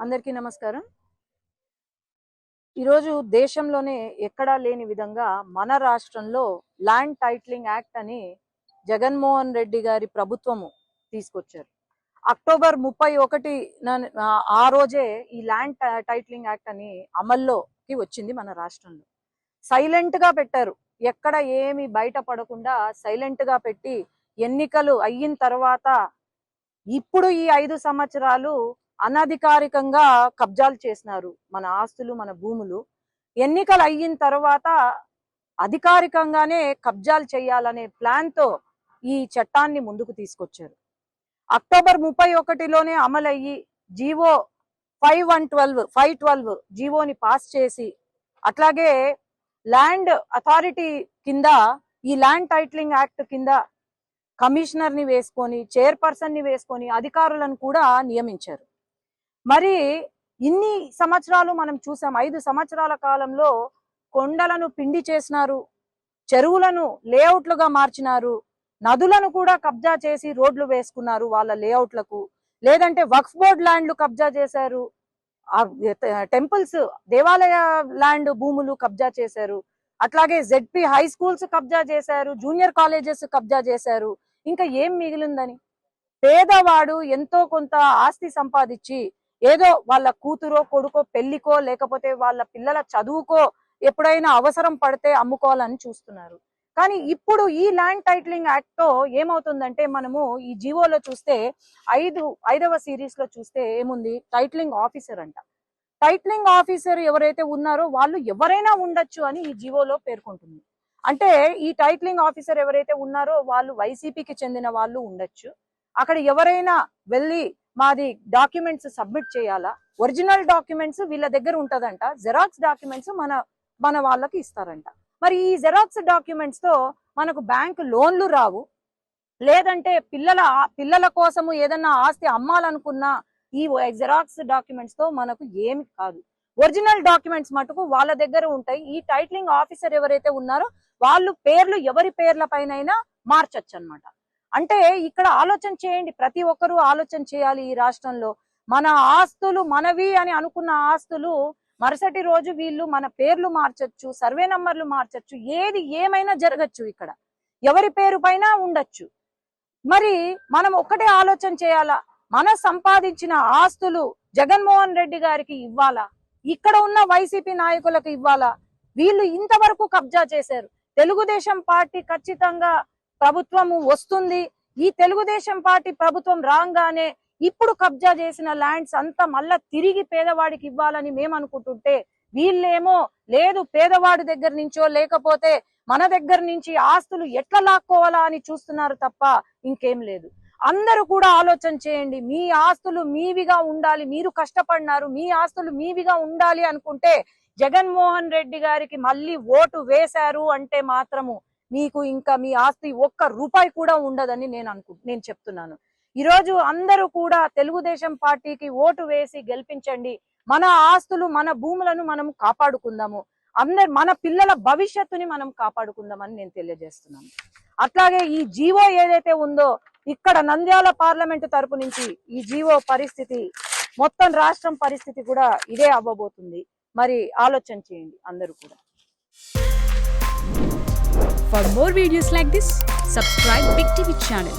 అందరికీ నమస్కారం. ఈరోజు దేశంలోనే ఎక్కడా లేని విధంగా మన రాష్ట్రంలో ల్యాండ్ టైటిలింగ్ యాక్ట్ అని జగన్మోహన్ రెడ్డి గారి ప్రభుత్వము తీసుకొచ్చారు. అక్టోబర్ 31 ఆ రోజే ఈ ల్యాండ్ టైటిలింగ్ యాక్ట్ అని అమల్లోకి వచ్చింది మన రాష్ట్రంలో. సైలెంట్ గా పెట్టారు, ఎక్కడ ఏమి బయటపడకుండా సైలెంట్ గా పెట్టి ఎన్నికలు అయిన తర్వాత ఇప్పుడు ఈ 5 సంవత్సరాలు అనధికారికంగా కబ్జాలు చేసినారు మన ఆస్తులు, మన భూములు. ఎన్నికలు అయిన తర్వాత అధికారికంగానే కబ్జాలు చేయాలనే ప్లాన్ తో ఈ చట్టాన్ని ముందుకు తీసుకొచ్చారు. అక్టోబర్ 31లోనే అమలయ్యి జీవో 512 జీవోని పాస్ చేసి, అట్లాగే ల్యాండ్ అథారిటీ కింద ఈ ల్యాండ్ టైటిలింగ్ యాక్ట్ కింద కమిషనర్ ని వేసుకొని, చైర్పర్సన్ ని వేసుకొని అధికారులను కూడా నియమించారు. మరి ఇన్ని సంవత్సరాలు మనం చూసాం. 5 సంవత్సరాల కాలంలో కొండలను పిండి చేసినారు, చెరువులను లేఅవుట్లుగా మార్చినారు, నదులను కూడా కబ్జా చేసి రోడ్లు వేసుకున్నారు వాళ్ళ లేఅవుట్లకు. లేదంటే వక్ఫ్ బోర్డ్ ల్యాండ్లు కబ్జా చేశారు, టెంపుల్స్, దేవాలయ ల్యాండ్ భూములు కబ్జా చేశారు. అట్లాగే జెడ్పీ హై స్కూల్స్ కబ్జా చేశారు, జూనియర్ కాలేజెస్ కబ్జా చేశారు. ఇంకా ఏం మిగిలిందని? పేదవాడు ఎంతో కొంత ఆస్తి సంపాదించి ఏదో వాళ్ళ కూతురో కొడుకో పెళ్లికో లేకపోతే వాళ్ళ పిల్లల చదువుకో ఎప్పుడైనా అవసరం పడితే అమ్ముకోవాలని చూస్తున్నారు. కానీ ఇప్పుడు ఈ ల్యాండ్ టైటిలింగ్ యాక్ట్ తో ఏమవుతుందంటే, మనము ఈ జీవోలో చూస్తే 5వ సిరీస్ లో చూస్తే ఏముంది, టైటిలింగ్ ఆఫీసర్ అంట. టైటిలింగ్ ఆఫీసర్ ఎవరైతే ఉన్నారో వాళ్ళు ఎవరైనా ఉండొచ్చు అని ఈ జీవోలో పేర్కొంటుంది. అంటే ఈ టైటిలింగ్ ఆఫీసర్ ఎవరైతే ఉన్నారో వాళ్ళు వైసీపీకి చెందిన వాళ్ళు ఉండొచ్చు. అక్కడ ఎవరైనా వెళ్ళి మాది డాక్యుమెంట్స్ సబ్మిట్ చేయాలా, ఒరిజినల్ డాక్యుమెంట్స్ వీళ్ళ దగ్గర ఉంటదంట, జెరాక్స్ డాక్యుమెంట్స్ మన వాళ్ళకి ఇస్తారంట. మరి ఈ జెరాక్స్ డాక్యుమెంట్స్ తో మనకు బ్యాంక్ లోన్లు రావు, లేదంటే పిల్లల కోసము ఏదన్నా ఆస్తి అమ్మాలనుకున్నా ఈ జెరాక్స్ డాక్యుమెంట్స్ తో మనకు ఏమి కాదు. ఒరిజినల్ డాక్యుమెంట్స్ మటుకు వాళ్ళ దగ్గర ఉంటాయి. ఈ టైటిలింగ్ ఆఫీసర్ ఎవరైతే ఉన్నారో వాళ్ళు పేర్లు ఎవరి పేర్ల పైనైనా మార్చొచ్చు అన్నమాట. అంటే ఇక్కడ ఆలోచన చేయండి, ప్రతి ఒక్కరూ ఆలోచన చేయాలి. ఈ రాష్ట్రంలో మన ఆస్తులు మనవి అని అనుకున్న ఆస్తులు మరుసటి రోజు వీళ్ళు మన పేర్లు మార్చొచ్చు, సర్వే నంబర్లు మార్చొచ్చు, ఏది ఏమైనా జరగచ్చు, ఇక్కడ ఎవరి పేరు పైన ఉండొచ్చు. మరి మనం ఒక్కటే ఆలోచన చేయాలా, మన సంపాదించిన ఆస్తులు జగన్మోహన్ రెడ్డి గారికి ఇవ్వాలా, ఇక్కడ ఉన్న వైసీపీ నాయకులకు ఇవ్వాలా? వీళ్ళు ఇంతవరకు కబ్జా చేశారు. తెలుగుదేశం పార్టీ ఖచ్చితంగా ప్రభుత్వము వస్తుంది, ఈ తెలుగుదేశం పార్టీ ప్రభుత్వం రాగానే ఇప్పుడు కబ్జా చేసిన ల్యాండ్స్ అంతా మళ్ళా తిరిగి పేదవాడికి ఇవ్వాలని మేము అనుకుంటుంటే, వీళ్ళేమో లేదు పేదవాడి దగ్గర నుంచో లేకపోతే మన దగ్గర నుంచి ఆస్తులు ఎట్లా లాక్కోవాలా అని చూస్తున్నారు తప్ప ఇంకేం లేదు. అందరూ కూడా ఆలోచన చేయండి, మీ ఆస్తులు మీవిగా ఉండాలి, మీరు కష్టపడినారు, మీ ఆస్తులు మీవిగా ఉండాలి అనుకుంటే జగన్మోహన్ రెడ్డి గారికి మళ్ళీ ఓటు వేశారు అంటే మాత్రము మీకు ఇంకా మీ ఆస్తి ఒక్క రూపాయి కూడా ఉండదని నేను చెప్తున్నాను. ఈరోజు అందరూ కూడా తెలుగుదేశం పార్టీకి ఓటు వేసి గెలిపించండి. మన ఆస్తులు, మన భూములను మనం కాపాడుకుందాము, మన పిల్లల భవిష్యత్తుని మనం కాపాడుకుందామని నేను తెలియజేస్తున్నాను. అట్లాగే ఈ జీవో ఏదైతే ఉందో, ఇక్కడ నంద్యాల పార్లమెంటు తరపు నుంచి ఈ జీవో పరిస్థితి, మొత్తం రాష్ట్రం పరిస్థితి కూడా ఇదే అవ్వబోతుంది. మరి ఆలోచన చేయండి అందరూ కూడా. For more videos like this, subscribe Big TV channel.